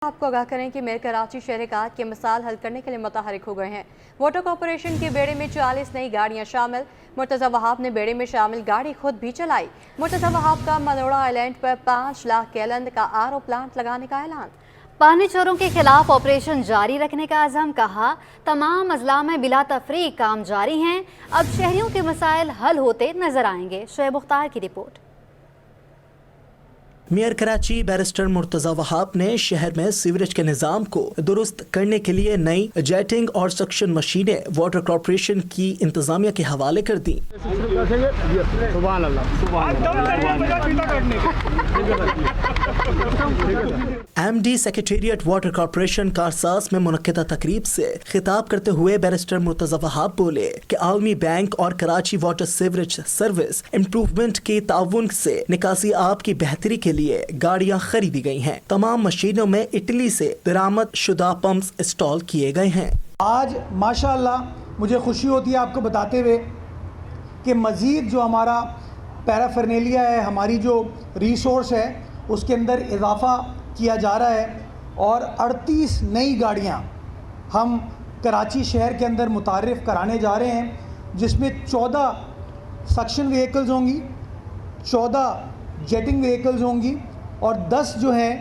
آپ کو آگاہ کریں کہ میئر کراچی شہر کات کے مسائل حل کرنے کے لیے متحرک ہو گئے ہیں۔ واٹر کارپوریشن کے بیڑے میں 40 نئی گاڑیاں شامل۔ مرتضی وہاب نے بیڑے میں شامل گاڑی خود بھی چلائی۔ مرتضی وہاب کا منوڑا آئیلینڈ پر 5 لاکھ گیلن کا RO پلانٹ لگانے کا اعلان۔ پانی چوروں کے خلاف آپریشن جاری رکھنے کا عزم، کہا تمام اضلاع میں بلا تفریق کام جاری ہیں، اب شہریوں کے مسائل حل ہوتے نظر آئیں گے۔ شعیب مختار کی رپورٹ۔ میئر کراچی بیرسٹر مرتضی وہاب نے شہر میں سیوریج کے نظام کو درست کرنے کے لیے نئی جیٹنگ اور سکشن مشینیں واٹر کارپوریشن کی انتظامیہ کے حوالے کر دیں۔ MD سیکریٹریٹ واٹر کارپوریشن کارساز میں منعقدہ تقریب سے خطاب کرتے ہوئے بیرسٹر مرتضی وہاب بولے کہ عالمی بینک اور Karachi water sewerage service improvement کے تعاون سے نکاسی آب کی بہتری کے لیے گاڑیاں خریدی گئی ہیں۔ تمام مشینوں میں اٹلی سے درآمد شدہ پمپس انسٹال کیے گئے ہیں۔ آج ماشاءاللہ مجھے خوشی ہوتی ہے آپ کو بتاتے ہوئے کہ مزید جو ہمارا پیرافرنیلیا ہے، ہماری جو ریسورس ہے، اس کے اندر اضافہ کیا جا رہا ہے اور 38 نئی گاڑیاں ہم کراچی شہر کے اندر متعارف کرانے جا رہے ہیں، جس میں 14 سکشن وہیکلز ہوں گی، 14 جیٹنگ وہیکلز ہوں گی اور 10 جو ہیں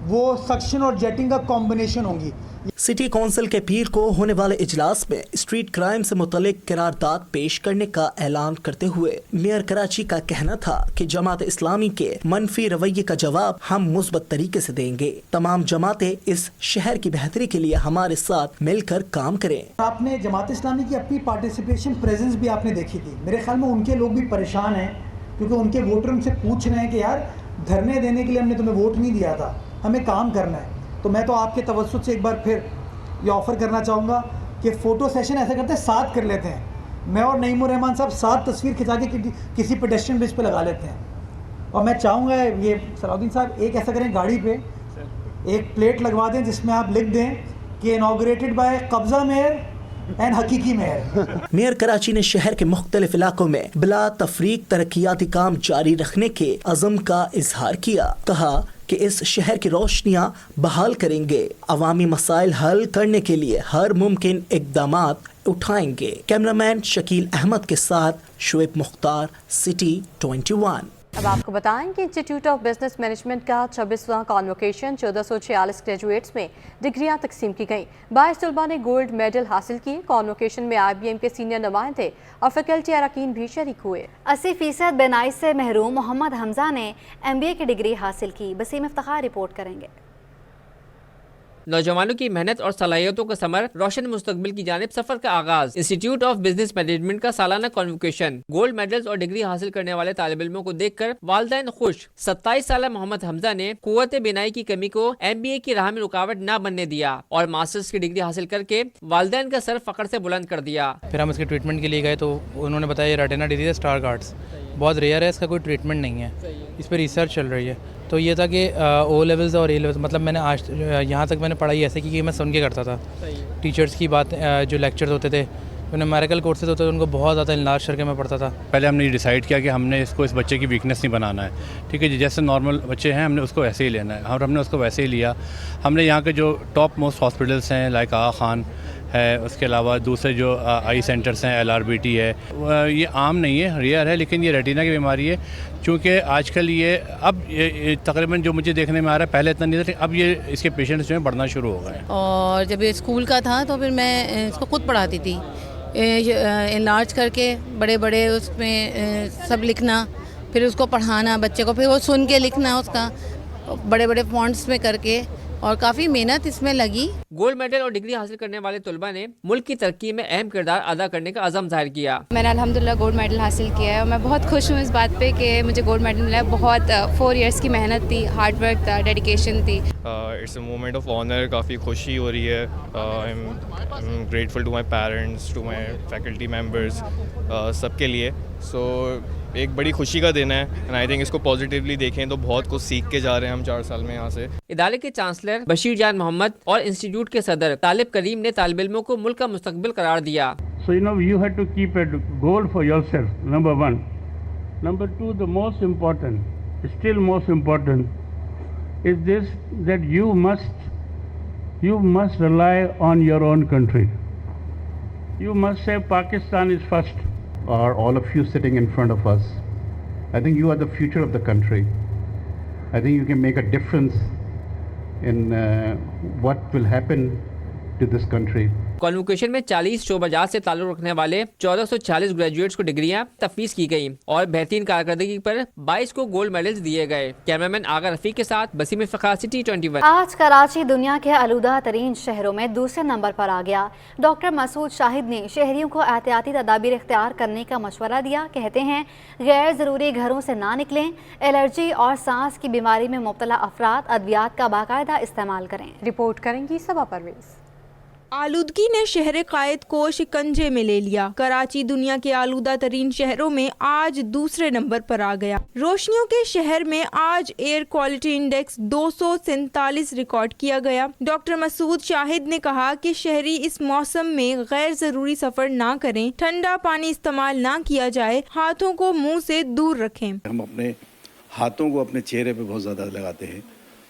وہ سکشن اور جیٹنگ کا کمبینیشن ہوں گی۔ سٹی کونسل کے پیر کو ہونے والے اجلاس میں اسٹریٹ کرائم سے متعلق قرارداد پیش کرنے کا اعلان کرتے ہوئے میئر کراچی کا کہنا تھا کہ جماعت اسلامی کے منفی رویے کا جواب ہم مثبت طریقے سے دیں گے۔ تمام جماعتیں اس شہر کی بہتری کے لیے ہمارے ساتھ مل کر کام کریں۔ آپ نے جماعت اسلامی کی اپنی پارٹیسپیشن پریزنس بھی آپ نے دیکھی تھی، میرے خیال میں ان کے لوگ بھی پریشان ہیں کیونکہ ان کے ووٹر ان سے پوچھ رہے ہیں کہ یار دھرنے دینے کے لیے ہم نے تمہیں ووٹ نہیں دیا تھا، ہمیں کام کرنا ہے۔ تو میں تو آپ کے توسط سے ایک بار پھر یہ آفر کرنا چاہوں گا کہ فوٹو سیشن ایسا کرتے ہیں، 7 کر لیتے ہیں، میں اور نعیم الرحمان صاحب 7 تصویر کھنچا کے کسی پیڈیسٹرین برج پہ لگا لیتے ہیں۔ اور میں چاہوں گا یہ صلاح صاحب ایک ایسا کریں، گاڑی پہ ایک پلیٹ لگوا دیں جس میں آپ لکھ دیں کہ انوگریٹڈ بائی قبضہ میئر اینڈ حقیقی میئر۔ میئر کراچی نے شہر کے مختلف علاقوں میں بلا تفریق ترقیاتی کام جاری رکھنے کے عزم کا اظہار کیا۔ کہا کہ اس شہر کی روشنیاں بحال کریں گے، عوامی مسائل حل کرنے کے لیے ہر ممکن اقدامات اٹھائیں گے۔ کیمرامین شکیل احمد کے ساتھ شعیب مختار، سٹی 21۔ اب آپ کو بتائیں کہ انسٹیٹیوٹ آف بزنس مینجمنٹ کا 26واں کانوکیشن 1446 گریجویٹس میں ڈگریاں تقسیم کی گئیں۔ 22 طلباء نے گولڈ میڈل حاصل کیے۔ کانوکیشن میں IBM کے سینئر نمائندے اور فیکلٹی اراکین بھی شریک ہوئے۔ 80% بینائی سے محروم محمد حمزہ نے MBA کی ڈگری حاصل کی۔ بسیم افتخار رپورٹ کریں گے۔ نوجوانوں کی محنت اور صلاحیتوں کا ثمر، روشن مستقبل کی جانب سفر کا آغاز۔ انسٹیٹیوٹ آف بزنس مینجمنٹ کا سالانہ کانوکیشن، گولڈ میڈلز اور ڈگری حاصل کرنے والے طالب علموں کو دیکھ کر والدین خوش۔ 27 سالہ محمد حمزہ نے قوت بینائی کی کمی کو MBA کی راہ میں رکاوٹ نہ بننے دیا اور ماسٹرز کی ڈگری حاصل کر کے والدین کا سر فخر سے بلند کر دیا۔ پھر ہم اس کے ٹریٹمنٹ کے لیے گئے تو انہوں نے بتایا یہ ریٹینا ڈیزیز ہے، اسٹار گارڈس بہت ریئر ہے، اس کا کوئی ٹریٹمنٹ نہیں ہے، اس پہ ریسرچ چل رہی ہے۔ تو یہ تھا کہ O لیولز اور A لیولز، مطلب میں نے آج یہاں تک میں نے پڑھائی ایسے کی کہ میں سن کے کرتا تھا ٹیچرز کی بات، جو لیکچرز ہوتے تھے، جو نیومیریکل کورسز ہوتے تھے ان کو بہت زیادہ انلارج کر کے میں پڑھتا تھا۔ پہلے ہم نے یہ ڈیسائیڈ کیا کہ ہم نے اس بچے کی ویکنیس نہیں بنانا ہے، ٹھیک ہے جی، جیسے نارمل بچے ہیں ہم نے اس کو ویسے ہی لینا ہے، اور ہم نے اس کو ویسے ہی لیا۔ ہم نے یہاں کے جو ٹاپ موسٹ ہاسپٹلس ہیں لائک آغا خان ہے، اس کے علاوہ دوسرے جو آئی سینٹرس ہیں LRBT ہے، یہ عام نہیں ہے، ریئر ہے، لیکن یہ ریٹینا کی بیماری ہے چونکہ آج کل یہ اب تقریباً جو مجھے دیکھنے میں آ رہا ہے، پہلے اتنا نہیں تھا، اب یہ اس کے پیشنٹس جو ہیں بڑھنا شروع ہو گئے ہیں۔ اور جب یہ اسکول کا تھا تو پھر میں اس کو خود پڑھاتی تھی، انلارج کر کے بڑے بڑے اس میں سب لکھنا، پھر اس کو پڑھانا بچے کو، پھر وہ سن کے لکھنا اس کا بڑے بڑے فونٹس میں کر کے، اور کافی محنت اس میں لگی۔ گولڈ میڈل اور ڈگری حاصل کرنے والے طلباء نے ملک کی ترقی میں اہم کردار ادا کرنے کا عزم ظاہر کیا۔ میں نے الحمدللہ گولڈ میڈل حاصل کیا ہے اور میں بہت خوش ہوں اس بات پہ کہ مجھے گولڈ میڈل ملا ہے۔ بہت 4 ایئرس کی محنت تھی، ہارڈ ورک تھا، ڈیڈیکیشن تھی۔ It's a moment of honour, کافی خوشی ہو رہی ہے۔ I am grateful to my parents, to my faculty members, سب کے لیے۔ سو ایک بڑی خوشی کا دن ہے، اینڈ آئی تھنک اس کو پازیٹیولی دیکھیں تو بہت کچھ سیکھ کے جا رہے ہیں ہم 4 سال میں یہاں سے۔ ادارے کے چانسلر بشیر جان محمد اور انسٹیٹیوٹ کے صدر طالب کریم نے طالب علموں کو ملک کا مستقبل قرار دیا۔ So you have to keep a goal for yourself, number 1. Number 2, the most important, still most important, is this, that you must you must rely on your own country. You must say Pakistan is first. Are all of you sitting in front of us? I think you are the future of the country. I think you can make a difference in what will happen to this country. Convocation में 40 शोबाजात से ताल्लुक रखने वाले 1440 graduates को डिग्रियां तफवीज की गई और बेहतरीन कारकर्दगी पर 22 को गोल्ड मेडल्स दिए गए। कैमरामैन आगा रफीक के साथ बसीम इफ्तिखार, सिटी 21। आज कराची दुनिया के आलूदा तरीन शहरों में दूसरे नंबर पर आ गया। डॉक्टर मसूद शाहिद ने शहरियों को एहतियाती तदाबीर इख्तियार करने का मशवरा दिया। कहते हैं गैर ज़रूरी घरों से ना निकलें, एलर्जी और सांस की बीमारी में मुब्तला अफराद अद्वियात का बाकायदा इस्तेमाल करें। रिपोर्ट करेंगी सबा परवेज। आलूदगी ने शहर कायद को शिकंजे में ले लिया। कराची दुनिया के आलूदा तरीन शहरों में आज दूसरे नंबर पर आ गया। रोशनियों के शहर में आज एयर क्वालिटी इंडेक्स 247 रिकॉर्ड किया गया। डॉक्टर मसूद शाहिद ने कहा कि शहरी इस मौसम में गैर जरूरी सफर ना करें, ठंडा पानी इस्तेमाल ना किया जाए, हाथों को मुंह से दूर रखें। हम अपने हाथों को अपने चेहरे पे बहुत ज़्यादा लगाते हैं,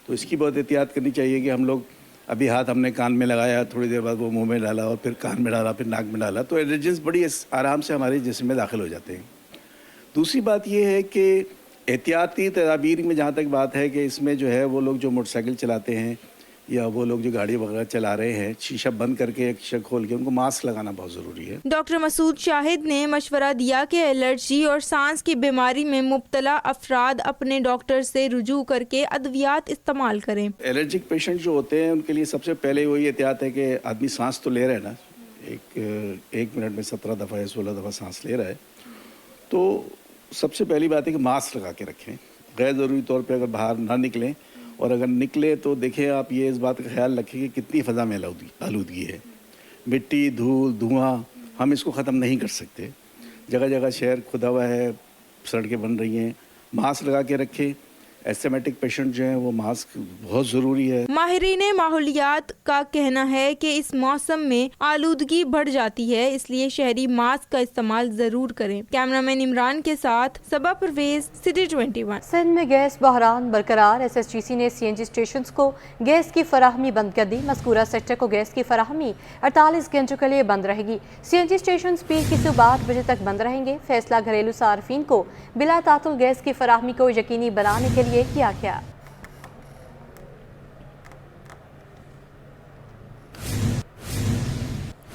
तो इसकी बहुत एहतियात करनी चाहिए कि हम लोग अभी हाथ हमने कान में लगाया, थोड़ी देर बाद वो मुंह में डाला और फिर कान में डाला, फिर नाक में डाला, तो एलर्जीज बड़ी आराम से हमारे जिस्म में दाखिल हो जाते हैं। दूसरी बात ये है कि एहतियाती तदाबीर में जहाँ तक बात है कि इसमें जो है वो लोग जो मोटरसाइकिल चलाते हैं या वो लोग जो गाड़ी वगैरह चला रहे हैं, शीशा बंद करके शीशा खोल के उनको मास्क लगाना बहुत ज़रूरी है। डॉक्टर मसूद शाहिद ने मशवरा दिया कि एलर्जी और सांस की बीमारी में मुब्तला अफराद अपने डॉक्टर से रुजू करके अद्वियात इस्तेमाल करें। एलर्जिक पेशेंट जो होते हैं उनके लिए सबसे पहले वही एहतियात है कि आदमी सांस तो ले रहा है ना, एक मिनट में 17 दफ़ा या 16 दफ़ा सांस ले रहा है, तो सबसे पहली बात है कि मास्क लगा के रखें। गैर ज़रूरी तौर पर अगर बाहर ना निकलें, और अगर निकले तो देखें आप ये इस बात का ख्याल रखें कि कितनी फ़ज़ा में आलूदगी है। मिट्टी, धूल, धुआं, हम इसको ख़त्म नहीं कर सकते। जगह जगह शहर खुदा हुआ है, सड़कें बन रही हैं, मास्क लगा के रखें। एस्थमेटिक पेशेंट जो हैं वो मास्क बहुत ज़रूरी है। माहिरीन माहौलियात का कहना है कि इस मौसम में आलूदगी बढ़ जाती है, इसलिए शहरी मास्क का इस्तेमाल ज़रूर करें। कैमरामैन इमरान के साथ सबा परवेज, सिटी 21। सिंध में गैस बहरान बरकरार। SSGC ने CNG स्टेशन को गैस की फराहमी बंद कर दी। मज़कूरा सेक्टर को गैस की फराहमी 48 घंटों के लिए बंद रहेगी। CNG स्टेशन पीर की सुबह 8 बजे तक बंद रहेंगे। फैसला घरेलू सार्फिन को बिला तातुल गैस की फराहमी को यकीनी बनाने के लिए किया गया।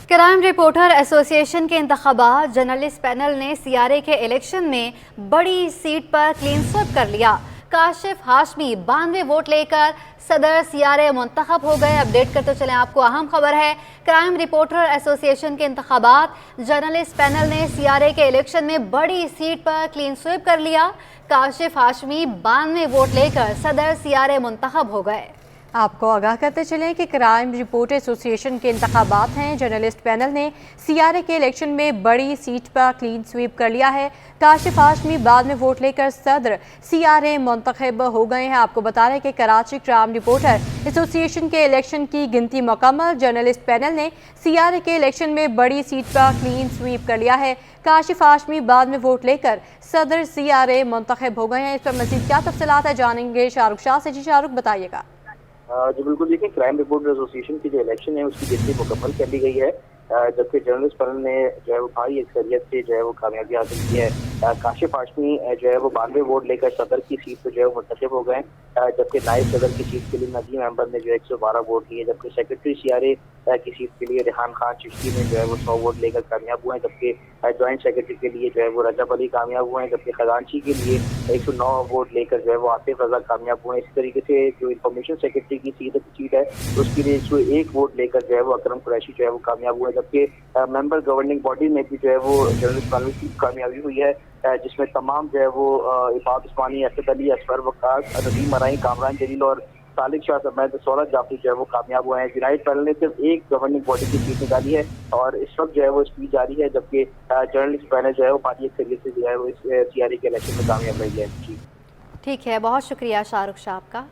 क्राइम रिपोर्टर एसोसिएशन के इंतखाबात जर्नलिस्ट पैनल ने CRA के इलेक्शन में बड़ी सीट पर क्लीन स्वीप कर लिया। काशिफ हाशमी 92 वोट लेकर सदर CRA मुंतखब हो गए। अपडेट करते चलें, आपको अहम खबर है। क्राइम रिपोर्टर एसोसिएशन के इंतखाबात जर्नलिस्ट पैनल ने CRA के इलेक्शन में बड़ी सीट पर क्लीन स्वीप कर लिया। काशिफ हाशमी 92 वोट लेकर सदर CRA मुंतखब हो गए। आपको आगाह करते चलें कि क्राइम रिपोर्टर एसोसिएशन के इंतखाबात हैं। जर्नलिस्ट पैनल ने CRA के इलेक्शन में बड़ी सीट पर क्लीन स्वीप कर लिया है। काशिफ हाशमी बाद में वोट लेकर सदर CRA मुंतखब हो गए हैं। आपको बता रहे हैं कि कराची क्राइम रिपोर्टर एसोसिएशन के इलेक्शन की गिनती मुकम्मल। जर्नलिस्ट पैनल ने CRA के इलेक्शन में बड़ी सीट पर क्लीन स्वीप कर लिया है। काशिफ हाशमी बाद में वोट लेकर सदर CRA मुंतखब हो गए हैं। इस पर मज़ीद क्या तफसीलात है जानेंगे शाहरुख शाह से। जी शाहरुख, बताइएगा। जी बिल्कुल, देखिए क्राइम रिपोर्टर एसोसिएशन की जो इलेक्शन है उसकी गिनती मुकम्मल कर ली गई है, जबकि जर्नलिस्ट पैनल ने जो है वो भारी अक्सरियत से जो है वो कामयाबी हासिल की है। काशिफ हाशमी जो है वो 92 वोट लेकर सदर की सीट पर जो है वो मुंतखब हो गए, जबकि नायब सदर की सीट के लिए नदीम अहमद ने जो है 112 वोट लिए, जबकि सेक्रेटरी CRA की सीट के लिए रेहान खान चिश्ती ने जो है वो 100 वोट लेकर कामयाब हुए हैं, जबकि ज्वाइंट सेक्रेटरी के लिए जो है वो रजब अली कामयाब हुए हैं, जबकि खजानची के लिए 109 वोट लेकर जो है वो आसिफ रजा कामयाब हुए हैं। इसी तरीके से जो इंफॉर्मेशन सेक्रेटरी की सीट है उसके लिए 101 वोट लेकर जो है वो अकरम कुरैशी जो है वो कामयाब हुए, जबकि मेंबर गवर्निंग बॉडी में भी जो है वो जर्नलिस्ट पैनल की कामयाबी हुई है, जिसमें तमाम जो है वो इफात उस्मानी, असद अली, असफर वक्कास, नदीम मराई, कामरान जलील और सालिक शाह समेत 16 जाफरी जो है वो कामयाब हुए हैं। यूनाइटेड पैनल ने सिर्फ एक गवर्निंग बॉडी की सीट निकाली है और इस वक्त जो है वो स्पीच जारी है, जबकि जर्नलिस्ट पैनल जो है वो भारी अक्सरियत से जो है वो इस CRA के इलेक्शन में कामयाब रही है। जी ठीक है, बहुत शुक्रिया शाहरुख शाह आपका।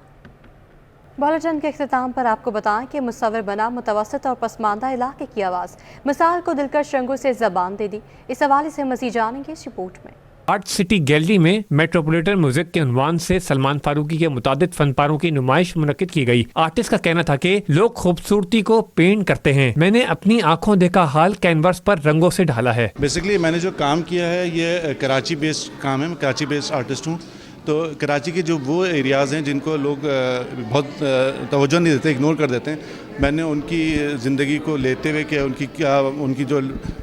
बुलेटिन के इख्तिताम पर आपको बताएं कि मुसव्विर बना मुतवस्सित और पसमानदा इलाके की आवाज़ मिसाल को दिलकश रंगों से ज़बान दे दी। इस हवाले से मज़ीद जानेंगे इस रिपोर्ट में। आर्ट सिटी गैलरी में मेट्रोपॉलिटन म्यूजिक के उन्वान से सलमान फारूकी के मुतादिद फनपारों की नुमाइश मुनक्किद की गई। आर्टिस्ट का कहना था कि लोग खूबसूरती को पेंट करते हैं, मैंने अपनी आंखों देखा हाल कैनवास पर रंगों से ढाला है। बेसिकली मैंने जो काम किया है ये कराची बेस्ड काम है, मैं कराची बेस्ड आर्टिस्ट हूँ। तो कराची के जो वो एरियाज़ हैं जिनको लोग बहुत तवज्जो नहीं देते, इग्नोर कर देते हैं, मैंने उनकी ज़िंदगी को लेते हुए कि उनकी जो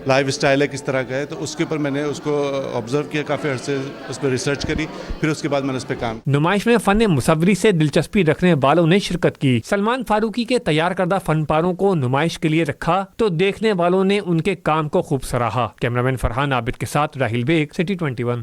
लाइफ स्टाइल है किस तरह का है, तो उसके ऊपर मैंने उसको ऑब्ज़र्व किया, काफ़ी अर्से उस पर रिसर्च करी, फिर उसके बाद मैंने उस पर काम। नुमाइश में फ़न मुसव्वरी से दिलचस्पी रखने वालों ने शिरकत की। सलमान फारूकी के तैयार करदा फनपारों को नुमाइश के लिए रखा तो देखने वालों ने उनके काम को खूब सराहा। कैमरामैन फरहान आबिद के साथ राहिल बेग, सिटी 21।